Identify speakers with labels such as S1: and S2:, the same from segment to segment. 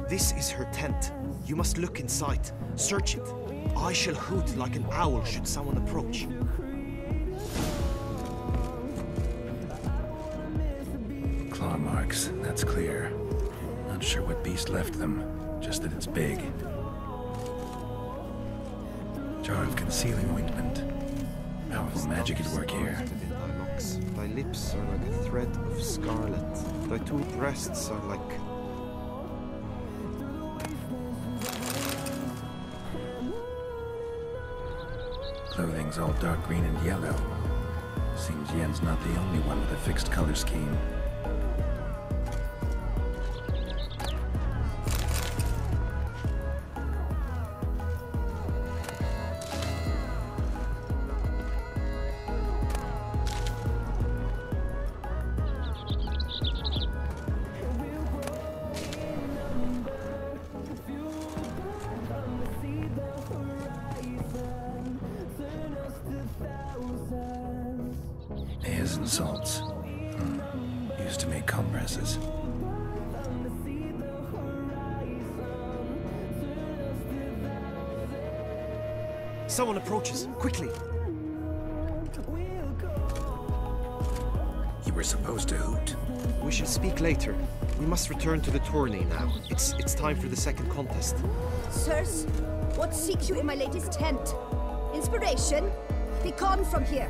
S1: This is her tent. You must look inside. Search it. I shall hoot like an owl should someone approach.
S2: Claw marks, that's clear. Not sure what beast left them, just that it's big. Jar of concealing ointment. Powerful magic at work here.
S1: Thy locks, thy lips are like a thread of scarlet. Thy two breasts are like...
S2: Clothing's all dark green and yellow. Seems Yen's not the only one with a fixed color scheme. Airs and salts. Used to make compresses.
S1: Someone approaches. Quickly!
S2: You were supposed to hoot.
S1: We shall speak later. We must return to the tourney now. It's time for the second contest.
S3: Sirs, what seeks you in my latest tent? Inspiration? Be gone from here.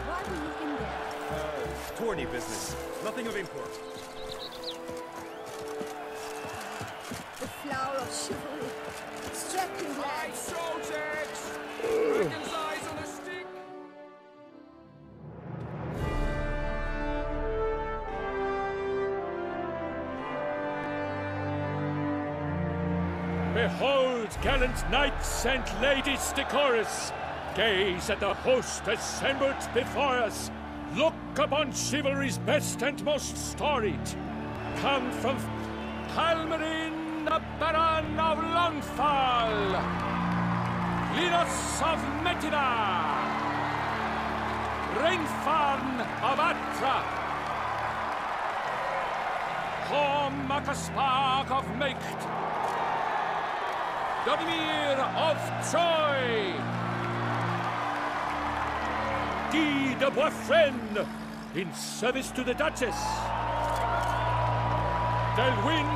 S3: Why were you in there?
S4: Tourney business. Nothing of import.
S3: The flower of chivalry. Strapping lads.
S4: Dragon's eyes on a stick!
S5: Behold, gallant knights and ladies decorous, gaze at the host assembled before us. Look upon chivalry's best and most storied. Come from Halmarin, the Baron of Longfall, Linus of Metina, Rainfarn of Atra, Hormakaspark of Meikt, Dodimir of Troy, Guy de Boisfriend, in service to the Duchess, Delwyn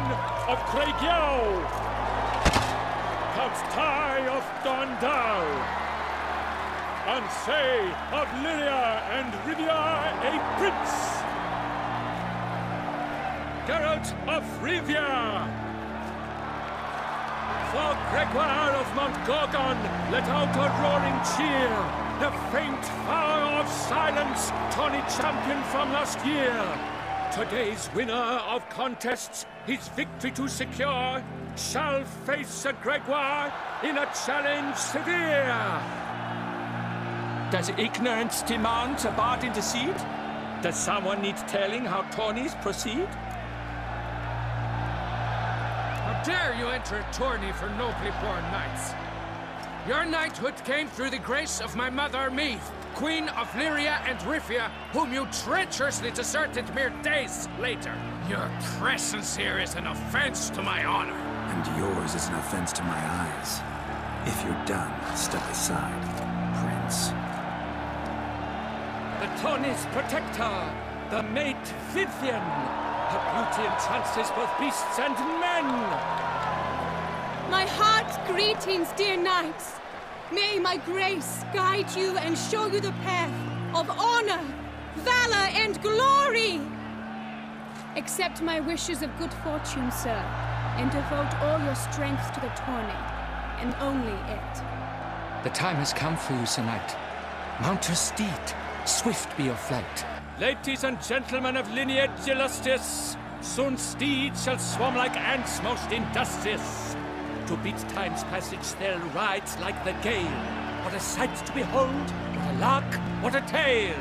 S5: of Craigiau, Count Tai of Dondal, Ansay of Lyria and Rivia a prince, Geralt of Rivia. For Gregoire of Montgorgon, let out a roaring cheer. The faint power of silence, tourney champion from last year. Today's winner of contests, his victory to secure, shall face Sir Gregoire in a challenge severe. Does ignorance demand a bard intercede? Does someone need telling how tourneys proceed?
S6: How dare you enter a tourney for nobly born knights? Your knighthood came through the grace of my mother Meath, Queen of Lyria and Rivia, whom you treacherously deserted mere days later. Your presence here is an offense to my honor.
S2: And yours is an offense to my eyes. If you're done, step aside, Prince.
S5: The tourney's protector, the mate Vivian. Her beauty entrances both beasts and men.
S7: My heart's greetings, dear knights. May my grace guide you and show you the path of honor, valor, and glory. Accept my wishes of good fortune, sir, and devote all your strength to the tourney, and only it.
S8: The time has come for you, Sir Knight. Mount your steed. Swift be your flight.
S5: Ladies and gentlemen of lineage illustrious, soon steeds shall swarm like ants most industrious. To beat time's passage they'll ride like the gale. What a sight to behold, what a lark, what a tale!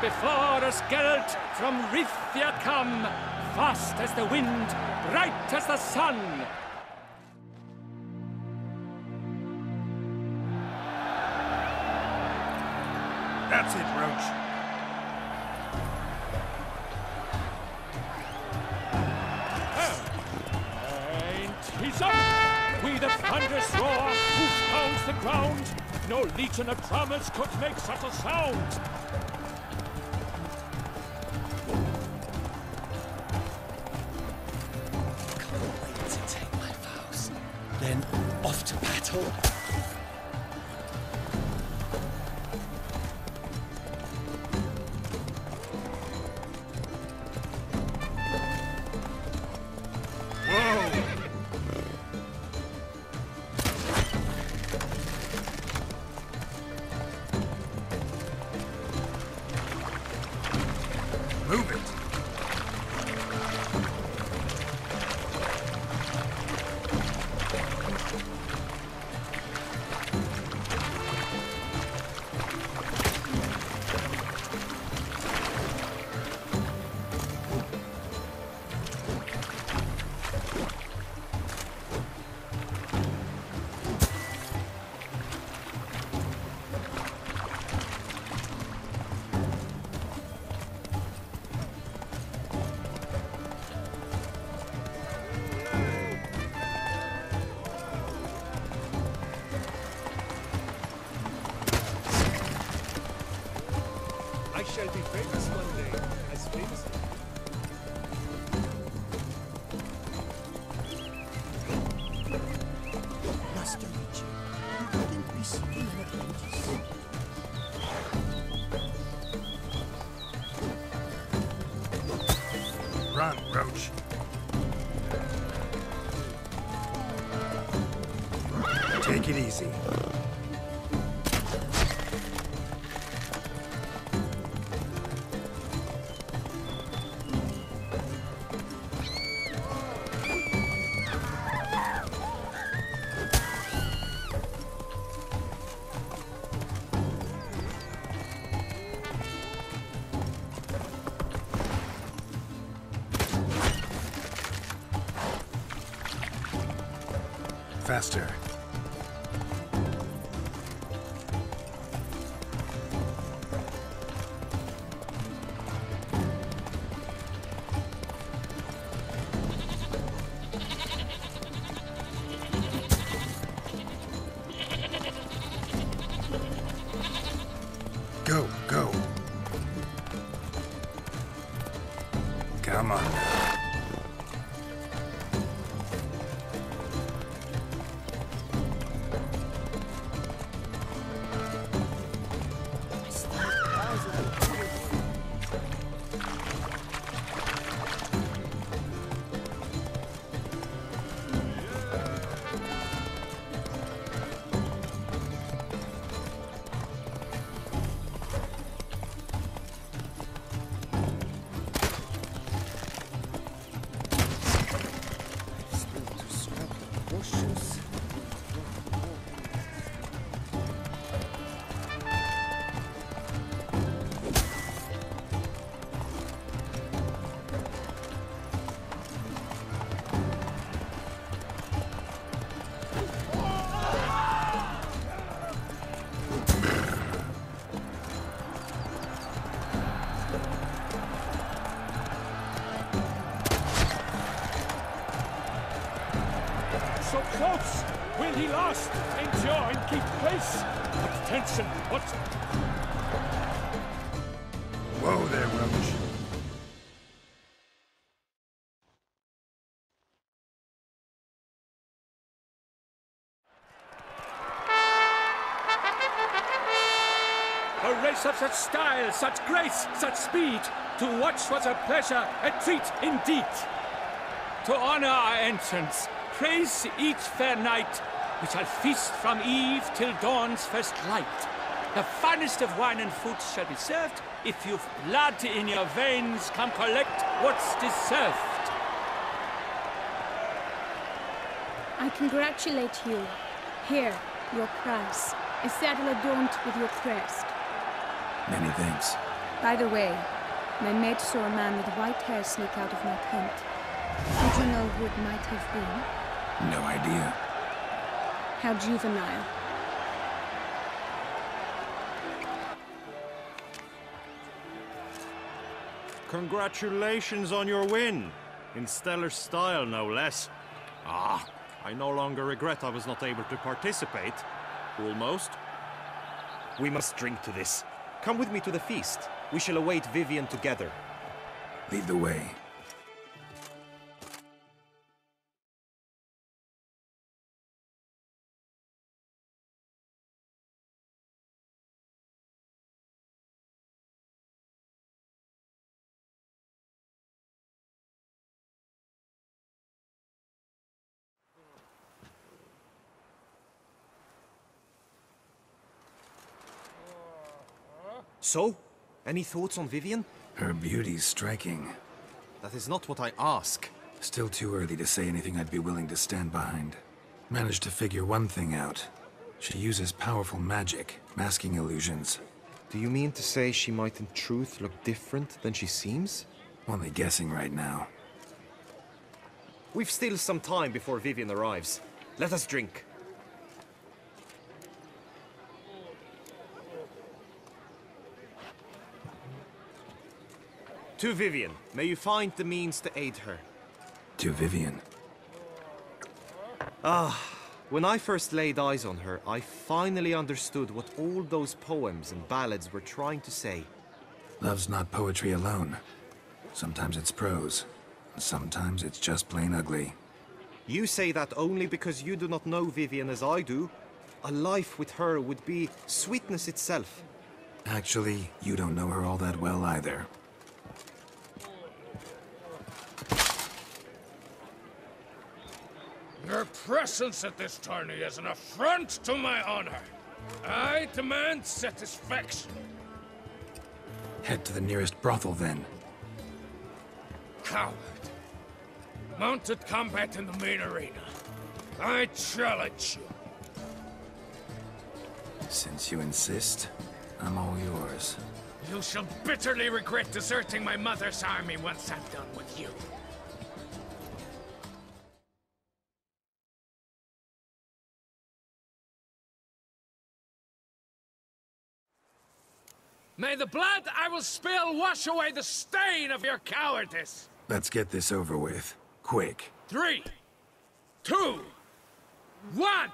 S5: before us, Geralt, from Rithia come, fast as the wind, bright as the sun.
S2: That's it, Roach.
S5: And he's up! With a thunderous roar, who pounds the ground? No legion of drummers could make such a sound!
S9: Can't wait to take my vows. Then off to battle.
S2: Move it.
S4: I shall be famous one day, as famous.
S9: Master Richard, you wouldn't be still an apprentice.
S2: Run, Roach. Take it easy. Faster. Go, go. Come on now.
S5: So close! Will he last? Endure and keep pace! But tension, what?
S2: Whoa there, Roach.
S5: A race of such style, such grace, such speed! To watch was a pleasure, a treat indeed! To honor our entrance, praise each fair knight, we shall feast from eve till dawn's first light. The finest of wine and food shall be served. If you've blood in your veins, come collect what's deserved.
S7: I congratulate you. Here, your prize. A saddle adorned with your crest.
S2: Many thanks.
S7: By the way, my maid saw a man with white hair sneak out of my tent. Don't you know who it might have been?
S2: No idea.
S7: How juvenile.
S1: Congratulations on your win! In stellar style, no less. Ah, I no longer regret I was not able to participate. Almost. We must drink to this. Come with me to the feast. We shall await Vivian together.
S2: Lead the way.
S1: So, any thoughts on Vivian?
S2: Her beauty's striking.
S1: That is not what I ask.
S2: Still too early to say anything I'd be willing to stand behind. Managed to figure one thing out. She uses powerful magic, masking illusions.
S1: Do you mean to say she might in truth look different than she seems?
S2: Only guessing right now.
S1: We've still some time before Vivian arrives. Let us drink. To Vivian, may you find the means to aid her.
S2: To Vivian.
S1: When I first laid eyes on her, I finally understood what all those poems and ballads were trying to say.
S2: Love's not poetry alone. Sometimes it's prose. Sometimes it's just plain ugly.
S1: You say that only because you do not know Vivian as I do. A life with her would be sweetness itself.
S2: Actually, you don't know her all that well either.
S6: Your presence at this tourney is an affront to my honor. I demand satisfaction.
S2: Head to the nearest brothel, then.
S6: Coward. Mounted combat in the main arena. I challenge you.
S2: Since you insist, I'm all yours.
S6: You shall bitterly regret deserting my mother's army once I'm done with you. May the blood I will spill wash away the stain of your cowardice!
S2: Let's get this over with. Quick.
S6: 3, 2, 1!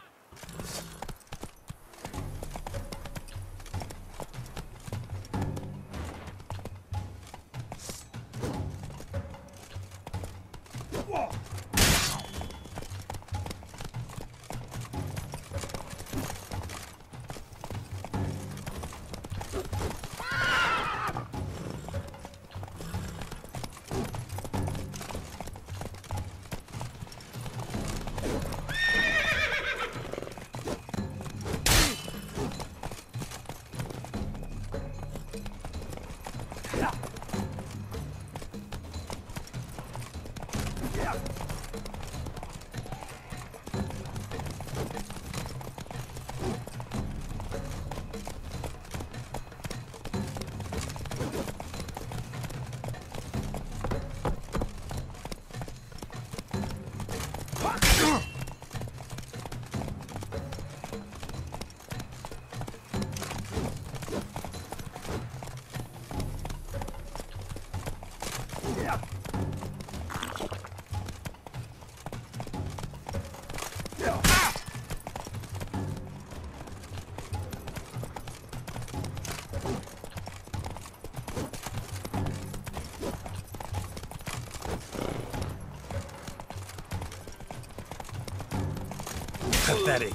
S9: Pathetic.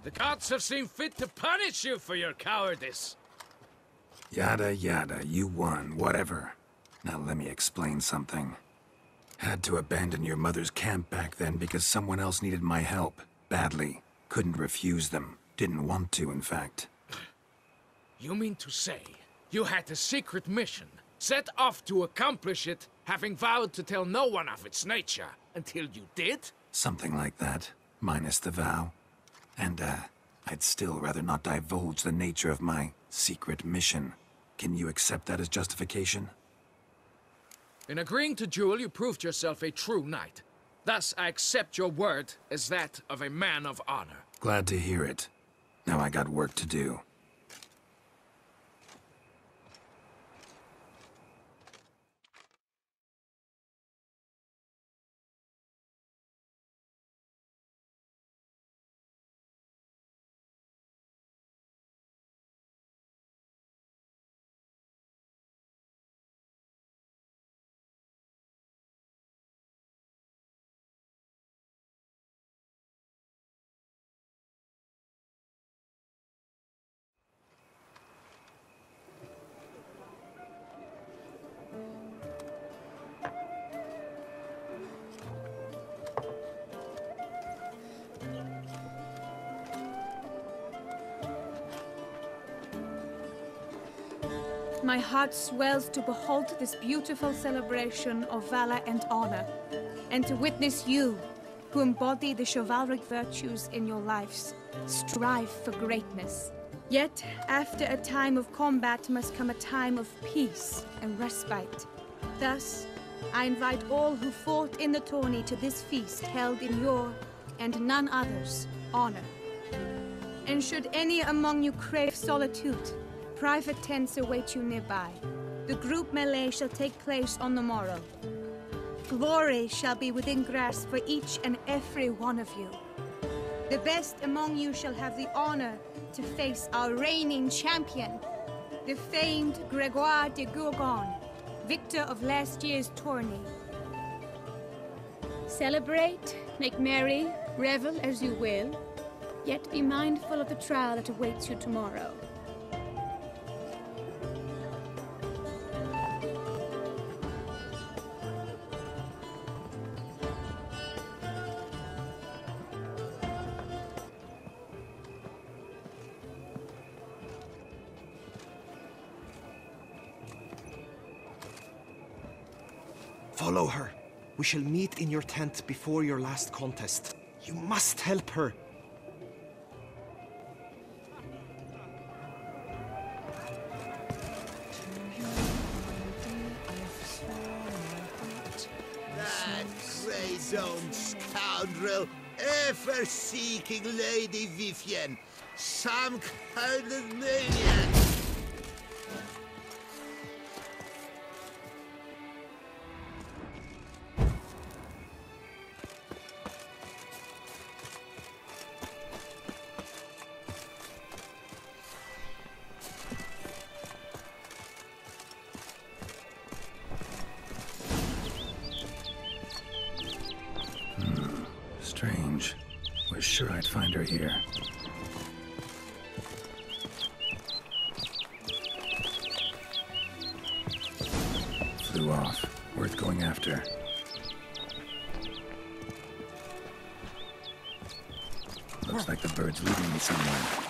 S6: The gods have seen fit to punish you for your cowardice.
S2: Yada yada, you won, whatever. Now let me explain something. Had to abandon your mother's camp back then because someone else needed my help, badly. Couldn't refuse them. Didn't want to, in fact.
S6: You mean to say you had a secret mission, set off to accomplish it, having vowed to tell no one of its nature, until you did?
S2: Something like that, minus the vow. And, I'd still rather not divulge the nature of my secret mission. Can you accept that as justification?
S6: In agreeing to duel, you proved yourself a true knight. Thus, I accept your word as that of a man of honor.
S2: Glad to hear it. Now I got work to do.
S7: My heart swells to behold this beautiful celebration of valor and honor, and to witness you, who embody the chivalric virtues in your lives, strive for greatness. Yet, after a time of combat must come a time of peace and respite. Thus, I invite all who fought in the tourney to this feast held in your, and none other's, honor. And should any among you crave solitude, private tents await you nearby. The group melee shall take place on the morrow. Glory shall be within grasp for each and every one of you. The best among you shall have the honor to face our reigning champion, the famed Gregoire de Gourgon, victor of last year's tourney. Celebrate, make merry, revel as you will, yet be mindful of the trial that awaits you tomorrow.
S1: Follow her. We shall meet in your tent before your last contest. You must help her.
S10: That grey-domed scoundrel, ever seeking Lady Vivienne. Some kind of maniac.
S2: Strange. Was sure I'd find her here. Flew off. Worth going after. Looks like the bird's leading me somewhere.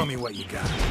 S2: Show me what you got.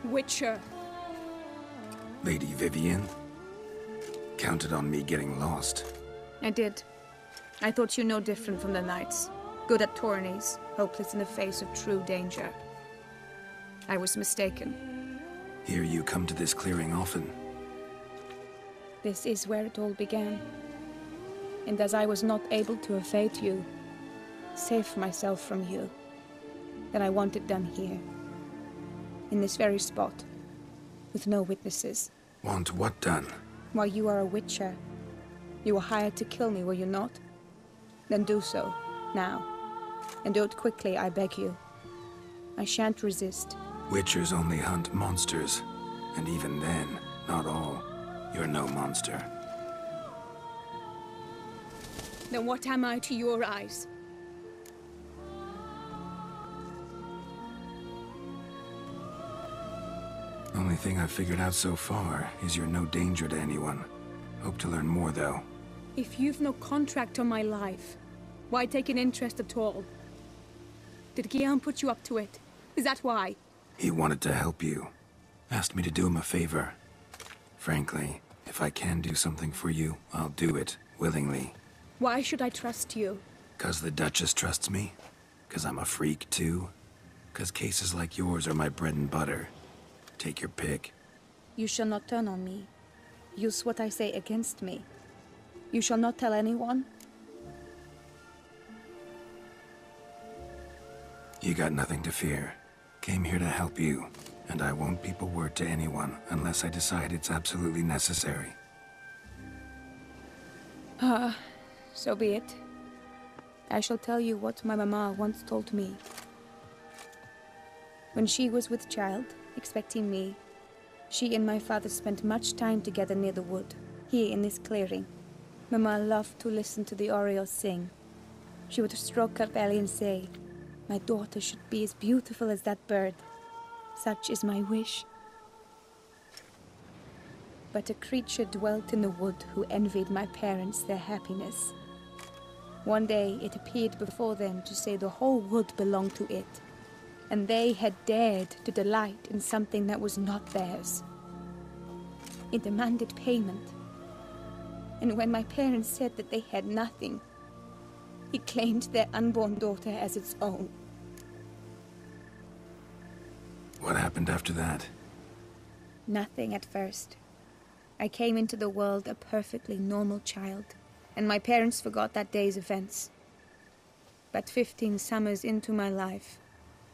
S7: Witcher.
S2: Lady Vivienne? Counted on me getting lost.
S11: I did. I thought you no different from the knights. Good at tourneys, hopeless in the face of true danger. I was mistaken.
S2: Hear you come to this clearing often.
S11: This is where it all began. And as I was not able to evade you, save myself from you, then I want it done here. In this very spot. With no witnesses.
S2: Want what done?
S11: While you are a witcher. You were hired to kill me, were you not? Then do so, now. And do it quickly, I beg you. I shan't resist.
S2: Witchers only hunt monsters. And even then, not all. You're no monster.
S7: Then what am I to your eyes?
S2: Only thing I've figured out so far is you're no danger to anyone. Hope to learn more, though.
S7: If you've no contract on my life, why take an interest at all? Did Guillaume put you up to it? Is that why?
S2: He wanted to help you. Asked me to do him a favor. Frankly, if I can do something for you, I'll do it, willingly.
S7: Why should I trust you?
S2: 'Cause the Duchess trusts me? 'Cause I'm a freak, too? 'Cause cases like yours are my bread and butter. Take your pick.
S11: You shall not turn on me. Use what I say against me. You shall not tell anyone?
S2: You got nothing to fear. Came here to help you, and I won't peep a word to anyone unless I decide it's absolutely necessary.
S11: So be it. I shall tell you what my mama once told me. When she was with child, expecting me, she and my father spent much time together near the wood, here in this clearing. Mama loved to listen to the orioles sing. She would stroke her belly and say, "My daughter should be as beautiful as that bird. Such is my wish." But a creature dwelt in the wood who envied my parents their happiness. One day it appeared before them to say the whole wood belonged to it, and they had dared to delight in something that was not theirs. It demanded payment, and when my parents said that they had nothing, it claimed their unborn daughter as its own.
S2: What happened after that?
S11: Nothing at first. I came into the world a perfectly normal child, and my parents forgot that day's events. But 15 summers into my life,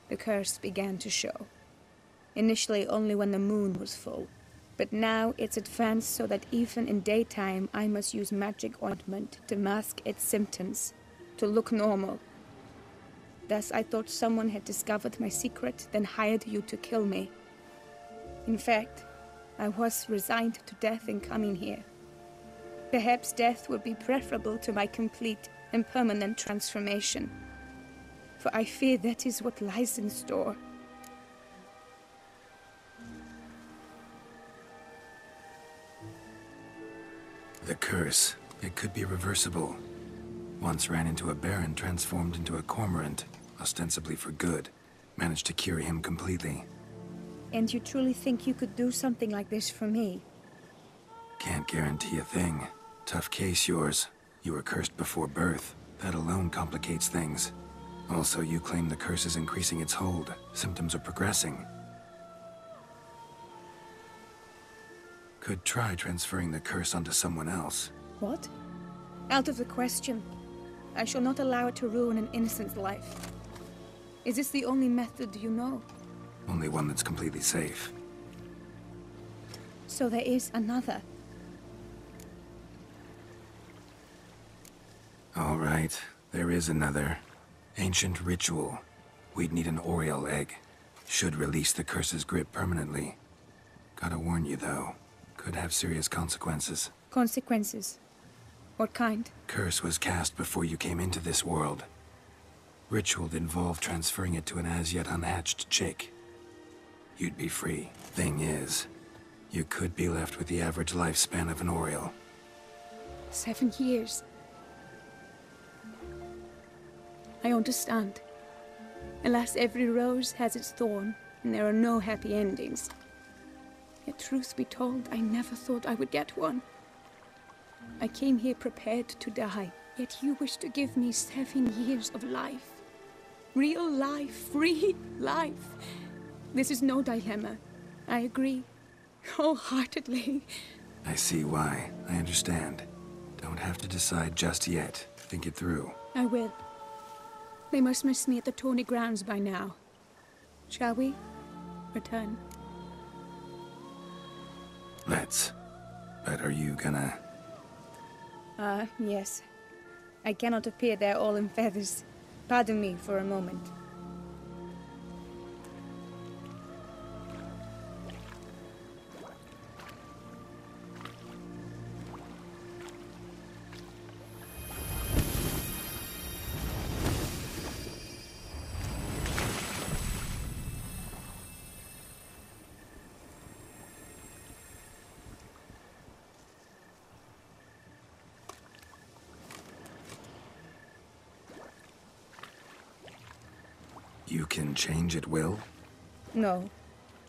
S11: the curse began to show. Initially only when the moon was full, but now it's advanced so that even in daytime I must use magic ointment to mask its symptoms, to look normal. Thus I thought someone had discovered my secret, then hired you to kill me. In fact, I was resigned to death in coming here. Perhaps death would be preferable to my complete and permanent transformation, for I fear that is what lies in store.
S2: The curse. It could be reversible. Once ran into a baron transformed into a cormorant, ostensibly for good. Managed to cure him completely.
S11: And you truly think you could do something like this for me?
S2: Can't guarantee a thing. Tough case, yours. You were cursed before birth. That alone complicates things. Also, you claim the curse is increasing its hold. Symptoms are progressing. Could try transferring the curse onto someone else.
S11: What? Out of the question. I shall not allow it to ruin an innocent's life. Is this the only method you know?
S2: Only one that's completely safe.
S11: So there is another.
S2: All right, there is another. Ancient ritual. We'd need an Oriole egg. Should release the curse's grip permanently. Gotta warn you, though. Could have serious consequences.
S11: Consequences? What kind?
S2: Curse was cast before you came into this world. Ritual'd involve transferring it to an as-yet unhatched chick. You'd be free. Thing is, you could be left with the average lifespan of an Oriole.
S11: 7 years. I understand. Alas, every rose has its thorn, and there are no happy endings. Yet truth be told, I never thought I would get one. I came here prepared to die, yet you wish to give me 7 years of life. Real life, free life. This is no dilemma. I agree, wholeheartedly.
S2: I see why. I understand. Don't have to decide just yet. Think it through.
S11: I will. They must miss me at the Tourney grounds by now. Shall we return?
S2: Let's. But are you gonna...
S11: Yes. I cannot appear there all in feathers. Pardon me for a moment.
S2: You can change at will?
S11: No,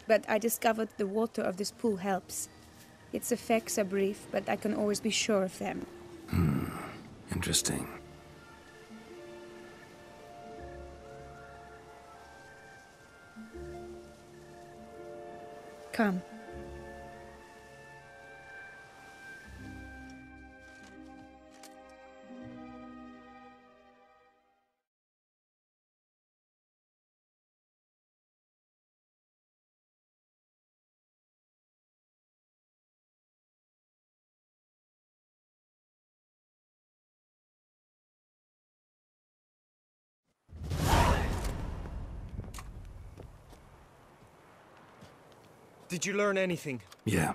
S11: but I discovered the water of this pool helps. Its effects are brief, but I can always be sure of them.
S2: Interesting.
S11: Come.
S1: Did you learn anything?
S2: Yeah.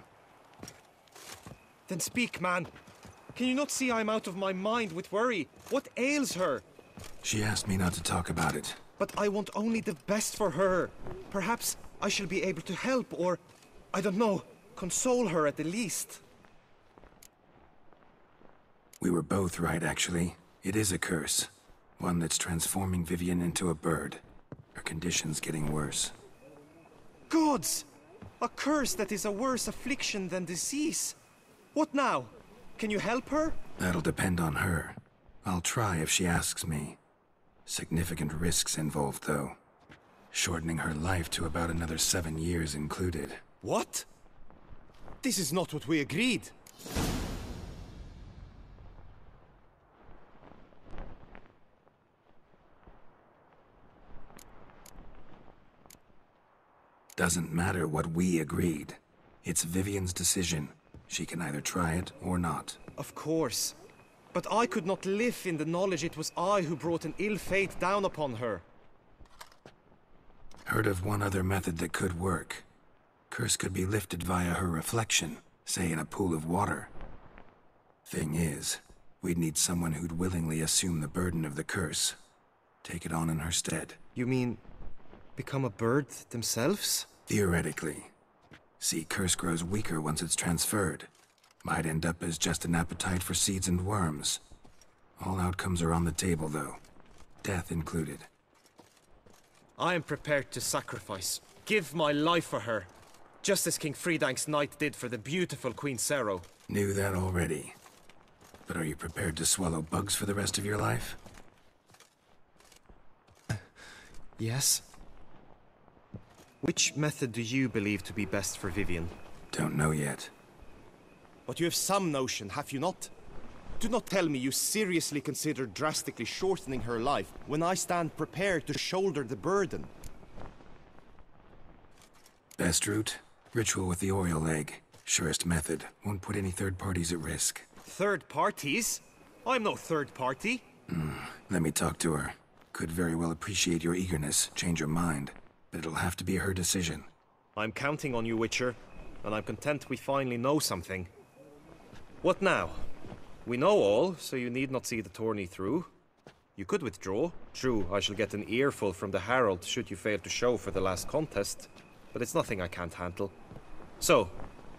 S1: Then speak, man. Can you not see I'm out of my mind with worry? What ails her?
S2: She asked me not to talk about it.
S1: But I want only the best for her. Perhaps I shall be able to help, or, I don't know, console her at the least.
S2: We were both right, actually. It is a curse. One that's transforming Vivienne into a bird. Her condition's getting worse.
S1: Gods! A curse that is a worse affliction than disease. What now? Can you help her?
S2: That'll depend on her. I'll try if she asks me. Significant risks involved, though. Shortening her life to about another 7 years included.
S1: What? This is not what we agreed.
S2: Doesn't matter what we agreed. It's Vivienne's decision. She can either try it or not.
S1: Of course. But I could not live in the knowledge it was I who brought an ill fate down upon her.
S2: Heard of one other method that could work. Curse could be lifted via her reflection, say in a pool of water. Thing is, we'd need someone who'd willingly assume the burden of the curse. Take it on in her stead.
S1: You mean... become a bird themselves?
S2: Theoretically. See, curse grows weaker once it's transferred. Might end up as just an appetite for seeds and worms. All outcomes are on the table, though. Death included.
S1: I am prepared to sacrifice. Give my life for her. Just as King Fridank's knight did for the beautiful Queen Sero.
S2: Knew that already. But are you prepared to swallow bugs for the rest of your life?
S1: Yes. Which method do you believe to be best for Vivienne?
S2: Don't know yet.
S1: But you have some notion, have you not? Do not tell me you seriously consider drastically shortening her life when I stand prepared to shoulder the burden.
S2: Best route? Ritual with the Oriole egg. Surest method. Won't put any third parties at risk.
S1: Third parties? I'm no third party.
S2: Let me talk to her. Could very well appreciate your eagerness, change her mind. But it'll have to be her decision.
S1: I'm counting on you, Witcher. And I'm content we finally know something. What now? We know all, so you need not see the tourney through. You could withdraw. True, I shall get an earful from the Herald should you fail to show for the last contest. But it's nothing I can't handle. So,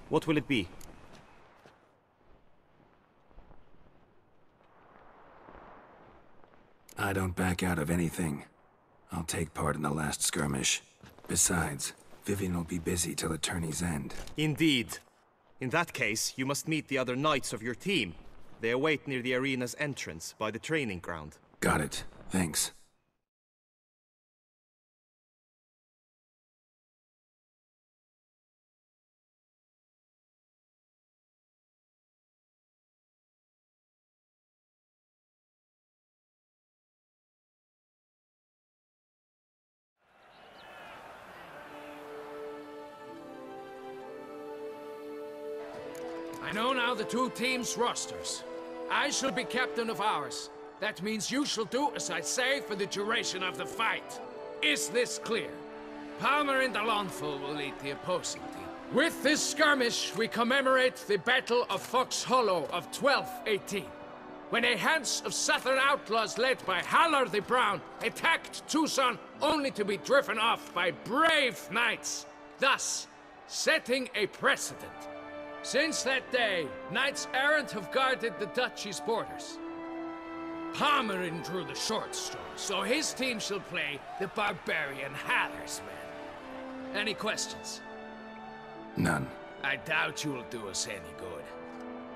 S1: what will it be?
S2: I don't back out of anything. I'll take part in the last skirmish. Besides, Vivian will be busy till the tourney's end.
S1: Indeed. In that case, you must meet the other knights of your team. They await near the arena's entrance, by the training ground.
S2: Got it. Thanks.
S6: I know now the two teams' rosters. I shall be captain of ours. That means you shall do as I say for the duration of the fight. Is this clear? Palmer and Alonfo will lead the opposing team. With this skirmish, we commemorate the Battle of Fox Hollow of 1218, when a Hans of Southern outlaws led by Halar the Brown attacked Tucson only to be driven off by brave knights, thus setting a precedent. Since that day, knights errant have guarded the duchy's borders. Palmerin drew the short straw, so his team shall play the barbarian Halar's men. Any questions?
S2: None.
S6: I doubt you will do us any good.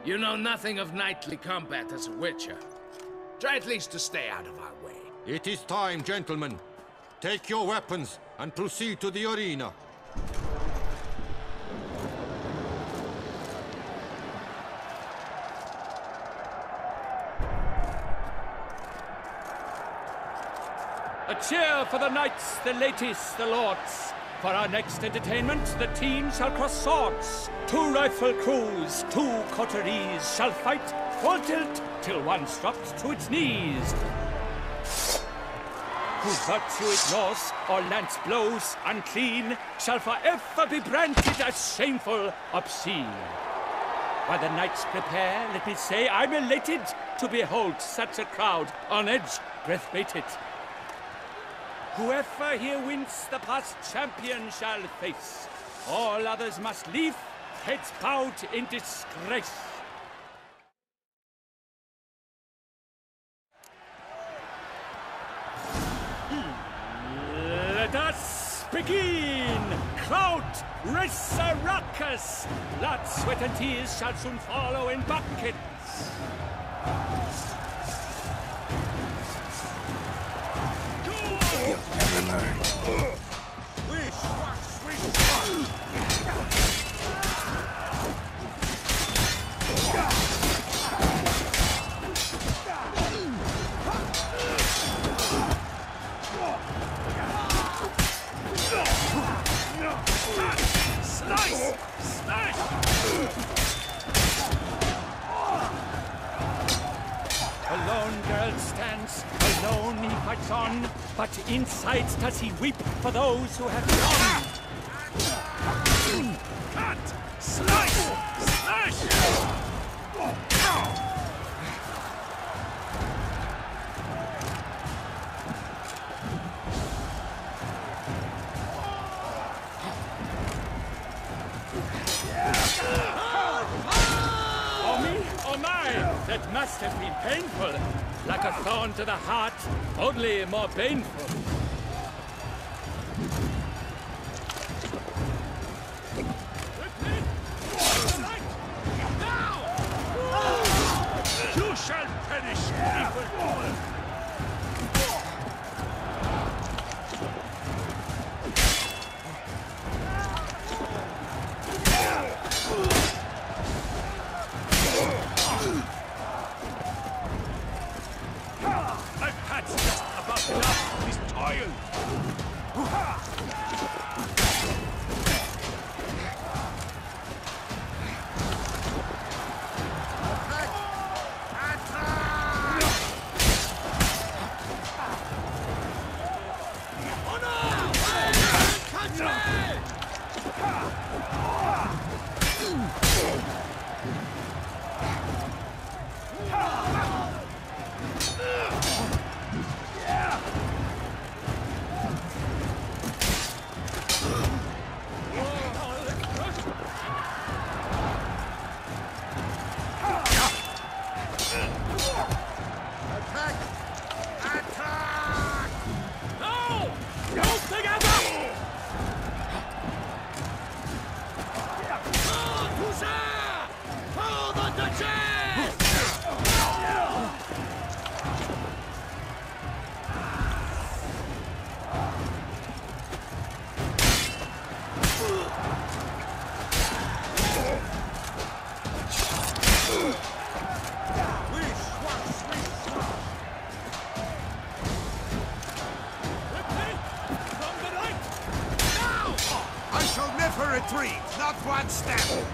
S6: You know nothing of knightly combat as a witcher. Try at least to stay out of our way.
S12: It is time, gentlemen. Take your weapons and proceed to the arena.
S5: A cheer for the knights, the ladies, the lords. For our next entertainment, the teams shall cross swords. 2 rifle crews, 2 coteries shall fight full tilt till one's dropped to its knees. Who virtue ignores or lance blows unclean shall forever be branded as shameful, obscene. While the knights prepare, let me say I'm elated to behold such a crowd on edge, breath-baited. Whoever here wins the past champion shall face. All others must leave, heads bowed in disgrace. Let us begin! Crowd, raise a ruckus! Blood, sweat and tears shall soon follow in buckets.
S13: Slice! Smash!
S5: A lone girl stands, alone he fights on, but inside does he weep for those who have gone.
S13: Cut! Slice! Smash!
S5: That must have been painful. Like a thorn to the heart, only more painful.
S13: Now! You shall perish, evildoer!
S5: I've had just about enough of this toil.
S10: I shall never retreat, not one step!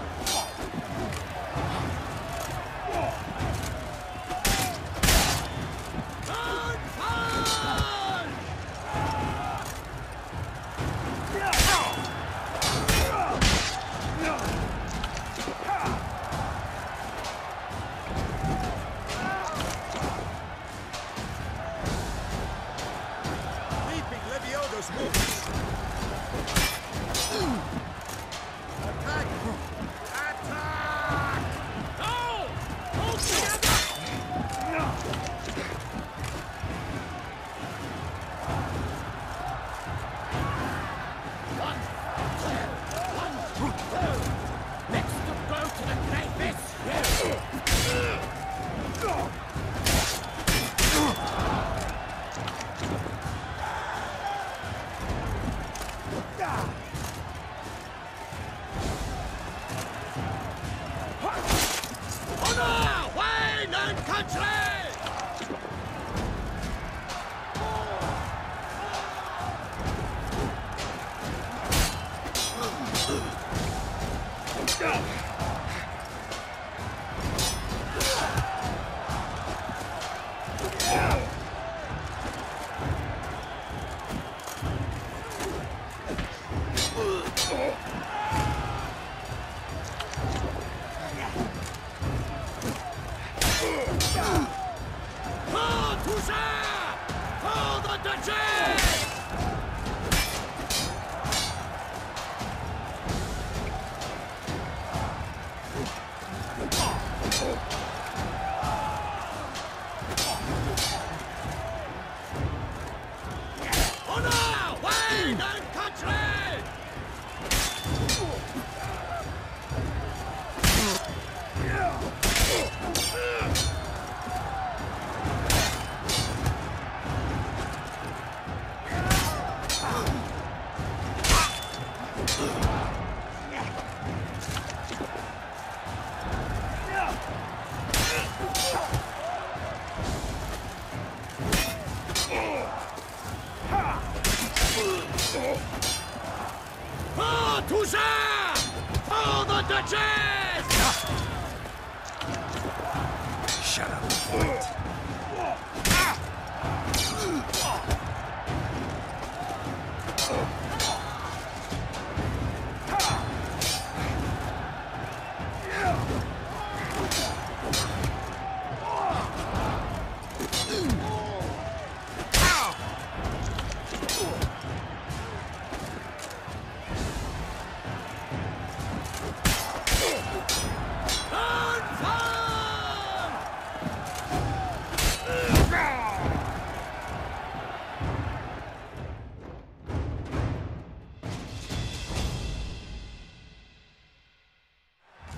S2: Shut up and fight.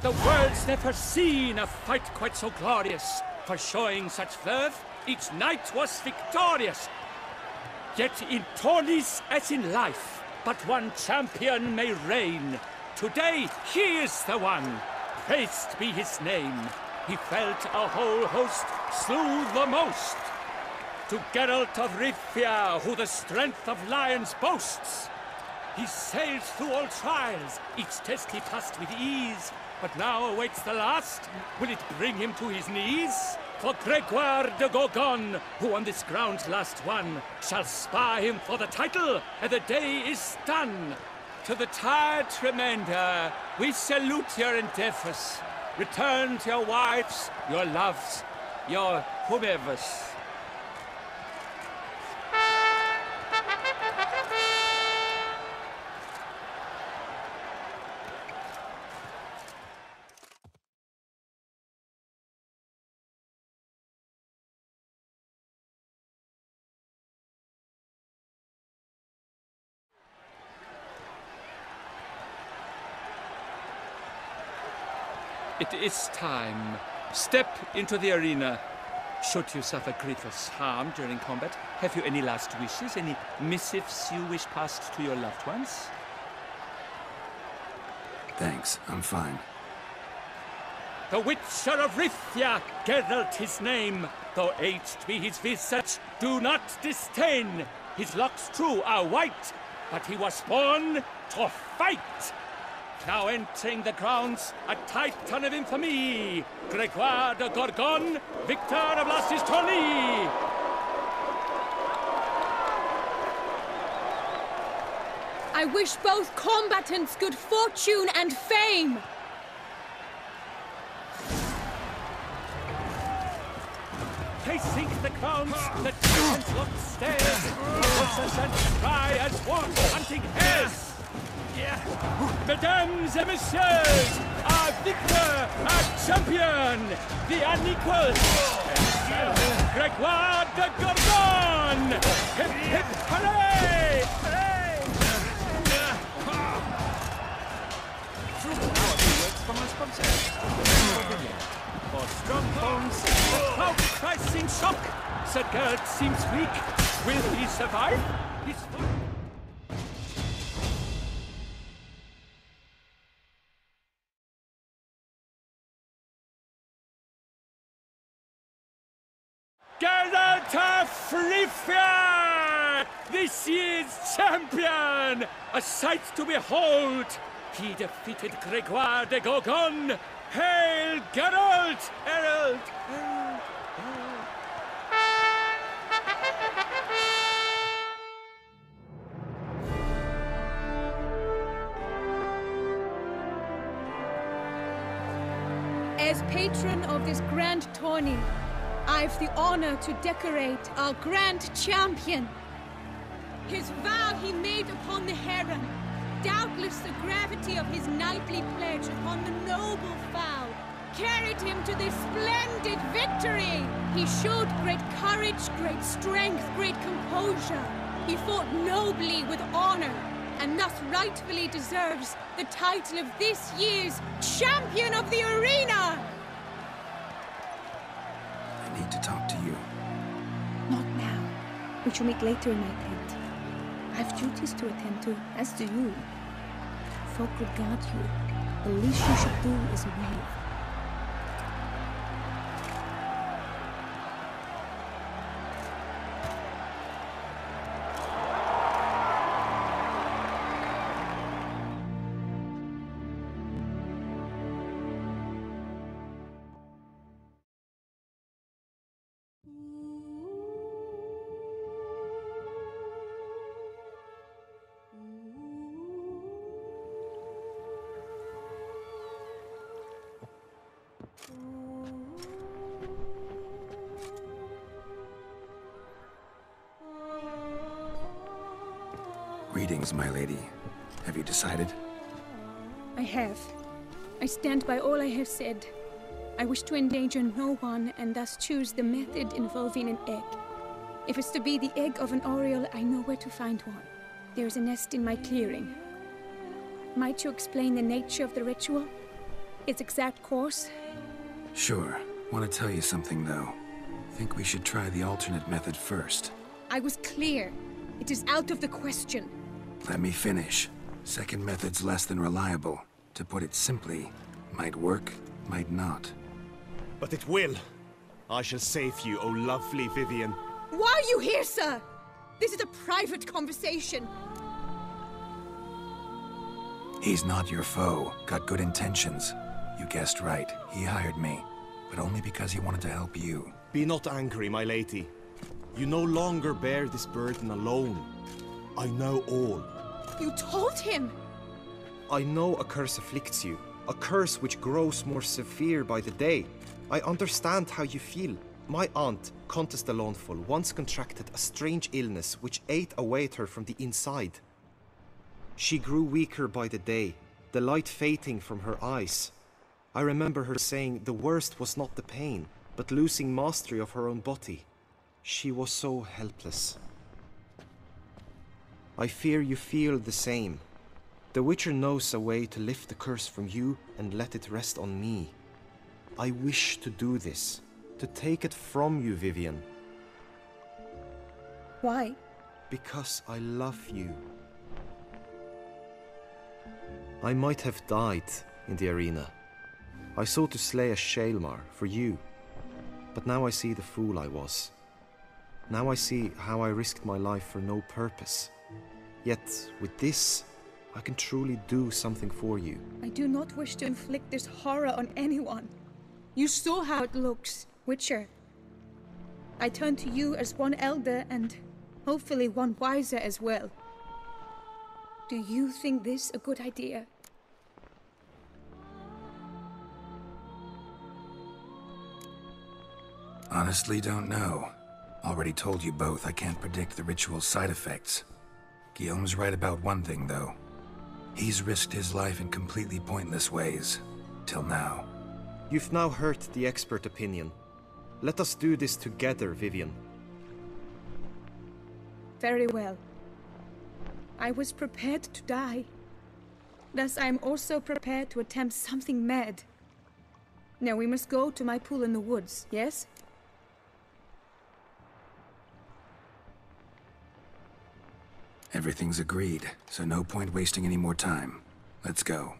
S5: The world's never seen a fight quite so glorious. For showing such verve, each knight was victorious. Yet in tourneys as in life, but one champion may reign. Today he is the one, praised be his name. He felt a whole host, slew the most. To Geralt of Rivia, who the strength of lions boasts. He sailed through all trials, each test he passed with ease. But now awaits the last. Will it bring him to his knees? For Gregoire de Gorgon, who on this ground last won, shall spar him for the title, and the day is done. To the tired remainder, we salute your endeavors. Return to your wives, your loves, your whomevers. It is time. Step into the arena. Should you suffer grievous harm during combat, have you any last wishes, any missives you wish passed to your loved ones?
S2: Thanks, I'm fine.
S5: The Witcher of Rithia, Geralt his name. Though aged be his visage, do not disdain. His locks true are white, but he was born to fight. Now entering the grounds, a titan of infamy, Gregoire de Gorgon, victor of Lastis Tourney.
S7: I wish both combatants good fortune and fame.
S5: Pacing the grounds, the titans look stares, horses and cry as wolves hunting hares. Mesdames et messieurs, our victor, our champion, the unequal, Gregoire de Gorgon! Hip hip hooray! From our sponsor. For strong bones, the crowd cries in shock. Sir Gerd seems weak. Will he survive? He's Geralt of Rivia! This year's champion! A sight to behold! He defeated Gregoire de Gorgon! Hail Geralt! Herald! Herald! Herald!
S7: As patron of this grand tourney, I've the honor to decorate our grand champion. His vow he made upon the heron, doubtless the gravity of his knightly pledge upon the noble vow, carried him to this splendid victory. He showed great courage, great strength, great composure. He fought nobly with honor, and thus rightfully deserves the title of this year's Champion of the Arena!
S2: I need to talk to you.
S11: Not now. We shall meet later in my tent. I have duties to attend to, as do you. Folk regard you. The least you should do is wave.
S2: Greetings, my lady. Have you decided?
S11: I have. I stand by all I have said. I wish to endanger no one, and thus choose the method involving an egg. If it's to be the egg of an oriole, I know where to find one. There is a nest in my clearing. Might you explain the nature of the ritual? Its exact course?
S2: Sure. Want to tell you something, though. Think we should try the alternate method first.
S11: I was clear. It is out of the question.
S2: Let me finish. Second method's less than reliable. To put it simply, might work, might not.
S1: But it will. I shall save you, oh lovely Vivian.
S7: Why are you here, sir? This is a private conversation.
S2: He's not your foe. Got good intentions. You guessed right. He hired me. But only because he wanted to help you.
S1: Be not angry, my lady. You no longer bear this burden alone. I know all.
S7: You told him?
S1: I know a curse afflicts you. A curse which grows more severe by the day. I understand how you feel. My aunt, Countess de Launfal, once contracted a strange illness which ate away at her from the inside. She grew weaker by the day, the light fading from her eyes. I remember her saying the worst was not the pain, but losing mastery of her own body. She was so helpless. I fear you feel the same. The Witcher knows a way to lift the curse from you and let it rest on me. I wish to do this, to take it from you, Vivian.
S11: Why?
S1: Because I love you. I might have died in the arena. I sought to slay a Shaelmar for you. But now I see the fool I was. Now I see how I risked my life for no purpose. Yet, with this, I can truly do something for you.
S11: I do not wish to inflict this horror on anyone. You saw how it looks, Witcher. I turn to you as one elder and hopefully one wiser as well. Do you think this a good idea?
S2: Honestly, don't know. Already told you both I can't predict the ritual's side effects. Guillaume's right about one thing, though. He's risked his life in completely pointless ways. Till now.
S1: You've now heard the expert opinion. Let us do this together, Vivian.
S11: Very well. I was prepared to die. Thus I am also prepared to attempt something mad. Now we must go to my pool in the woods, yes?
S2: Everything's agreed, so no point wasting any more time. Let's go.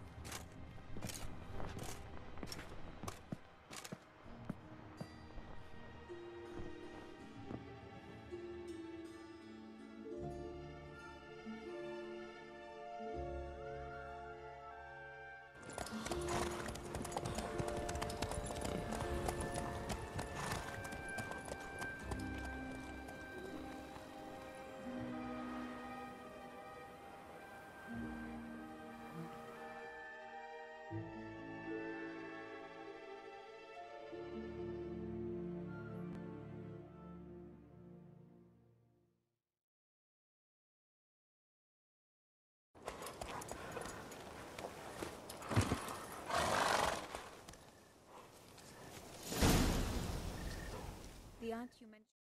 S11: The aunt you mentioned.